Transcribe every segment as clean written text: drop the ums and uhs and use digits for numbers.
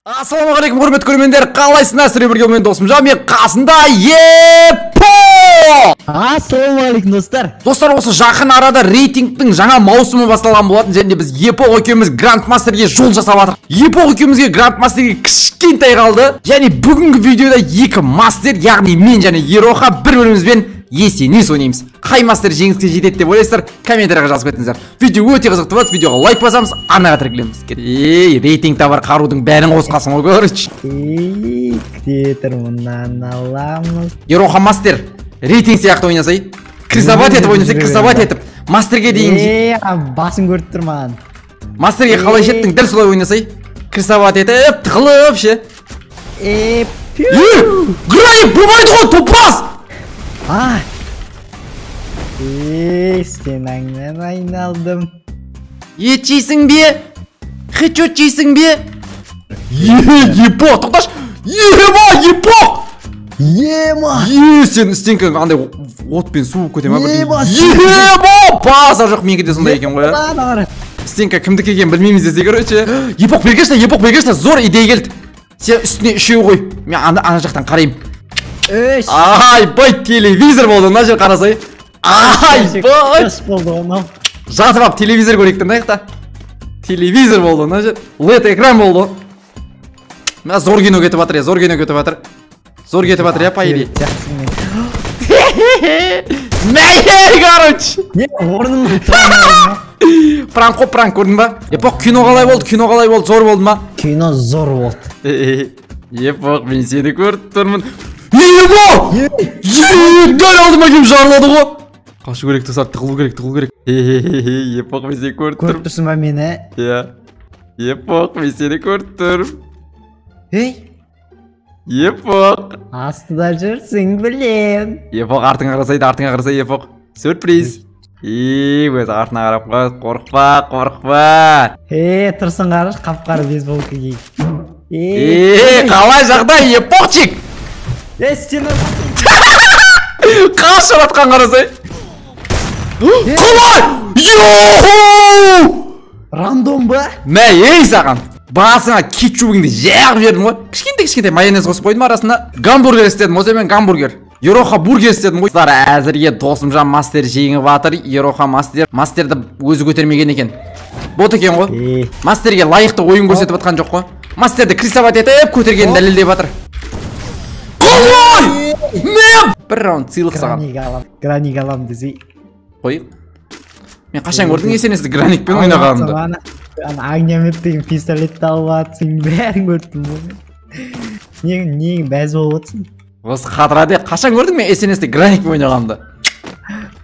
Ассалаумағалейкум құрметті көрермендер, қалайсыңдар? Сіздермен бірге мен досым Жан, мен қасында Епо! Ассалаумағалейкум достар. Достар, осы жақын арада рейтингтің жаңа маусымы басталған болатын, және біз Епо екеуміз Грандмастерге жол жасап жатырмыз. Епо екеумізге Грандмастерге кішкентай қалды, және бүгінгі видеода екі мастер, яғни мен және Ероха бір-бірімізбен есенес ойнаймыз. Қай мастер жеңіске жетеді деп ойлайсыздар? Комментарияға жазып кетіңіздер. Видео өте қызықты болады, видеоға лайк басамыз, арнаға тіркелеміз. Рейтингта бар қарудың бәрін қосқасын ғой, көрші. Күтетір мұнан аламыз. Ероха мастер, рейтинг сияқты ойнасай. Крисабат етіп ойнасай, крисабат етіп. Мастерге дейін. Басын көріп тұрман. Мастерге қалай жеттің, дәл солай ойнасай. Крисабат етіп, тықылып ше. Граник болмайды ғой, топас! Сен аңнан айналдым. Ет жейсің бе? Хычот жейсің бе? Епо, тоқташ! Епо! Сен стенкаң андай отпен суып көте ма? Епо! Баса жоқ, менікі де сондай екен ғой. Стенка кімдік екен білмейміз десе, короче. Епоқ бергешті, зор идея келді. Сен үстіне үшеу қой. Мен ана жақтан қарайым. Айбай, телевизор болды, мына жер қарасай. Айбай! Жатып ап, телевизор көректен дайықта. Телевизор болды, мына жер. LED экран болды. Мына зор кино кетіп батыр, зор кино кетіп батыр. Зор кетіп батыр, по идее. Мәйер, короче! Не, орным Пранк көрдің ба? Епоқ, кино қалай болды, зор болды ма? Кино зор болды. Епоқ, мен сені көріп тұрмын. Епоқ! Дәл алдыма кем жарылады ғой. Қашу керек, тұсар, тұқылу керек. Епоқ, мен сені көріп тұрмын. Көріп тұрсың ба мені? Епоқ, мен сені көріп тұрмын. Ей! Епоқ! Астыда жүрсің білем. Епоқ, артыңа қарасай, Епоқ. Сюрприз. Өз артына қарап қорықпа. Тұрсын қараш, қап-қары бейсболка кей. Қалай жағдай, Епоқчик! Сені қаш ұратқан қарасай. Қалай! Йоу! Рандом ба? Мә, ей саған! Басыңа кетчубыңды жағып жердім ғой. Кішкентай майонез қосып қойдым арасында. Гамбургер істедім, осы мен гамбургер. Ероха бургер істедім ғой. Әзірге досымжан мастер жеңіп батыр. Ероха мастерді өзі көтермеген екен. Бот екен ғой. Мастерге лайықты ойын көрсетіп атқан жоқ қой. Мастерді крисабат етіп көтергенін дәлелдеп батыр. Қалай! Мен! Бір раунд сыйлық саған. Граник алам десей. Қой. Мен қашан көрдің есенесті граникпен ойнағанымды. Огнемет деген пистолетті алып атсың, бәрін көрдім ғой. Нең бәз болып отсың? Осы қатырады, қашан көрдің мен есенесті граникпен ойнағанымды?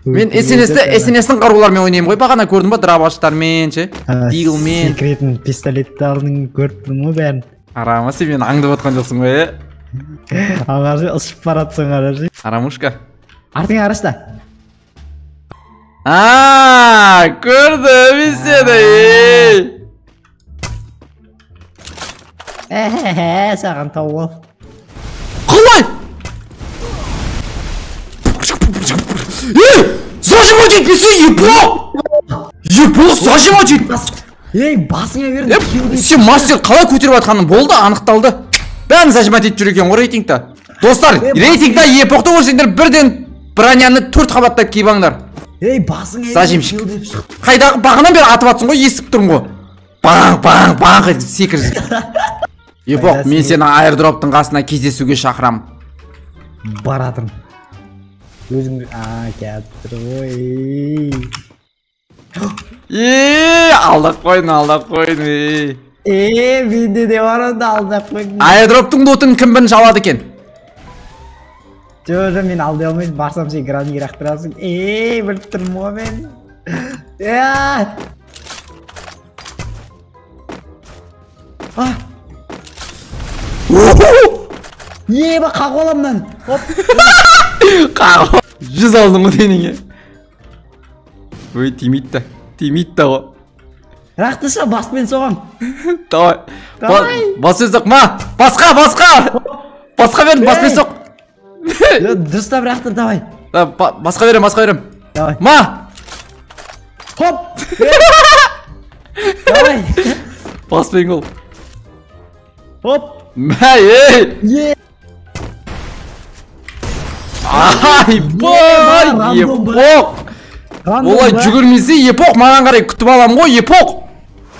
Мен есенестің қарулармен ойнайым ғой, бағана көрдің ба, драбаштармен, дигілмен. Секретін пистолетті алдың көрдім ғой бәрін. Арама, сен мен аңдып отқан жоқсың ғой, Ағажы ұшып баратсың қаражы. Арамушка. Артың арашта. Көрдім сені, саған тау ал. Қалай? Зажима жетпесе, Епо, зажима жетпесе. Басыңа бердің. Сен мастер қалай көтеріп атқаның болды, анықталды. Бәрін зажимат етіп жүр екен ғой рейтингта. Достар, рейтингта Епоқты көрсеңдер бірден броняны 4 қабаттап кейбаңдар. Басыңа зажимшік. Қайдағы бағынан бері атып атсың ғой, естіп тұрмын ғой. Баң қайтып секіріп. Епоқ, мен сені аирдроптың қасына кездесуге шақырам. Барадым. Өзің кәттір ғой. Алдақ қойын. Менде де барады алдақ қойын. Аирдроптың лотын кім бірінші алады екен? Жоқ, мен алды алмайыз, барсам сен граник рақтырасың. Біліп тұрмын ғой мен. Ба, қақ оламнан. Қақ 100 алдың ғой денеге. Өй, тимейді да ғой. Рақтыша, баспен соғам. Давай. Баспен соқ, ма? Басқа бердің, баспен соқ. Дұрыстап рақтыр, давай. Басқа берем. Давай. Ма? Хоп! Давай. Баспен қол. Хоп. Ей! Айбай, епоқ! Олай жүгірмесе епоқ, маған қарай күтіп алам ғой, епоқ!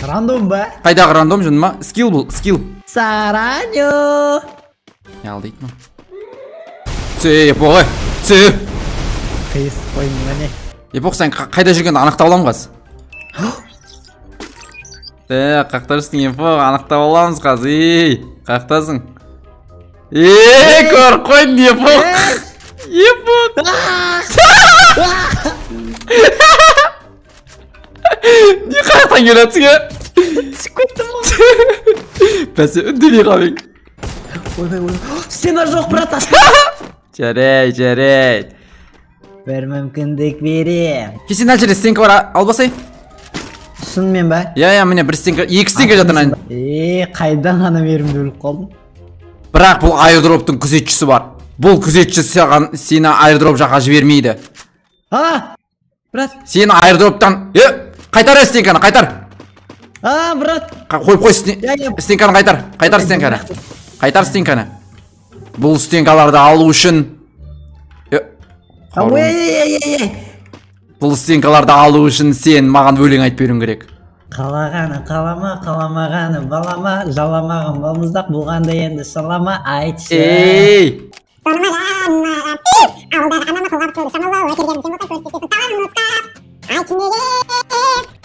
Рандом ба? Қайдағы рандом жүн ма? Скилл бұл, скилл. Сараньо! Алдайды ма? Це, епоқ, це! Қиыс қойын мәне. Епоқ, сен қайда жүргенді анықтап алам қаз? Қақтарыстың епоқ, анықтап аламыз қаз, қақтасың? Көр қойын епоқ! Епоқ! Не қаяқтан келатсың, Түсіп кеттім ғой. Бәсе, үндемей қалайын. Ойбай. Стена жоқ, брат. Жарайды. Бір мүмкіндік берем. Кесен әлжері стенкі бар, албасай? Шынымен ба? Міне бір стенкі, екі стенкі жатыр айын. Қайдан ғана берімді өліп қалдым? Бірақ бұл айырдроптың күзетшісі бар. Бұл күзетші сені айырдроп жаққа жібермейді. Брат. Сені айырдроптан... Қайтар стенканы, қайтар. Брат. Қой стенканы қайтар. Қайтар стенканы. Қайтар стенканы. Бұл стенкаларды алу үшін... Бұл стенкаларды алу үшін сен маған өлең айтып беруің керек. Қалағаны қалама, қаламағаны балама, жаламағын балмыздақ болғанда енді салама айтшы.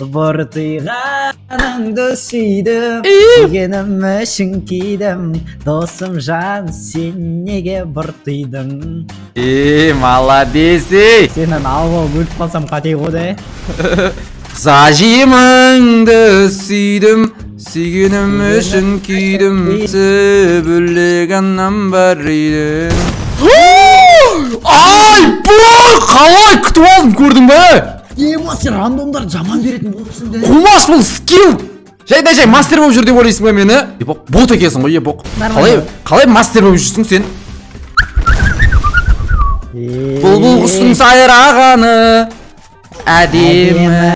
Бұртығаныңды сүйдім, сүйгенім үшін күйдім, досым жан, сен неге бұртыйдың? Молодец! Сенің алып өліп қалсам қате қоды? Сажимыңды сүйдім, сүйгенім үшін күйдім, сөбілігінім бар үйдім. Ай, бұл қалай күтіп алдым, көрдің бе? Сен рандомдар жаман беретін болыпсың деді. Құмаш бұл скилл! Жай мастер болып жүр деп ойлайсың ба мені? Епоқ, бот екенсің ғой, Епоқ. Қалай мастер болып жүрсің сен? Бұл құстың сайрағаны әдемі.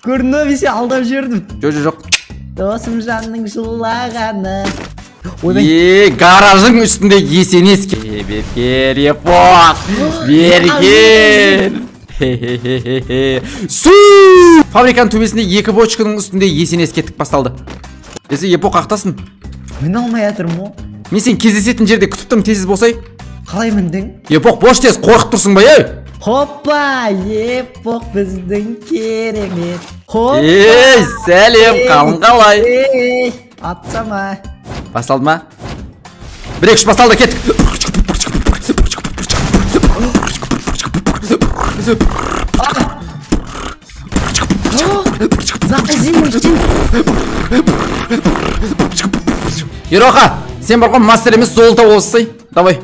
Көрдің бесе алдап жүрдім. Жоқ. Досым жанның жылағаны. Гаражың үстінде есенес бергер, Епоқ, берген. Фабриканың төбесінде екі бочканың үстінде есенес кеттік басталды. Есі Епоқ қақтасын. Мен алмай атырым о. Мен сен кездесетін жерде күтіп тұрмын, тезіз болсай. Қалай міндің? Епоқ бош тез, қорқып тұрсың ба, Хоппа, Епоқ біздің керемет. Сәлем, қалың қалай? Атсама. Басталды ма? 1-2-3 басталды, кеттік. Ероқа, сен барған мастер емес золото болсай. Давай.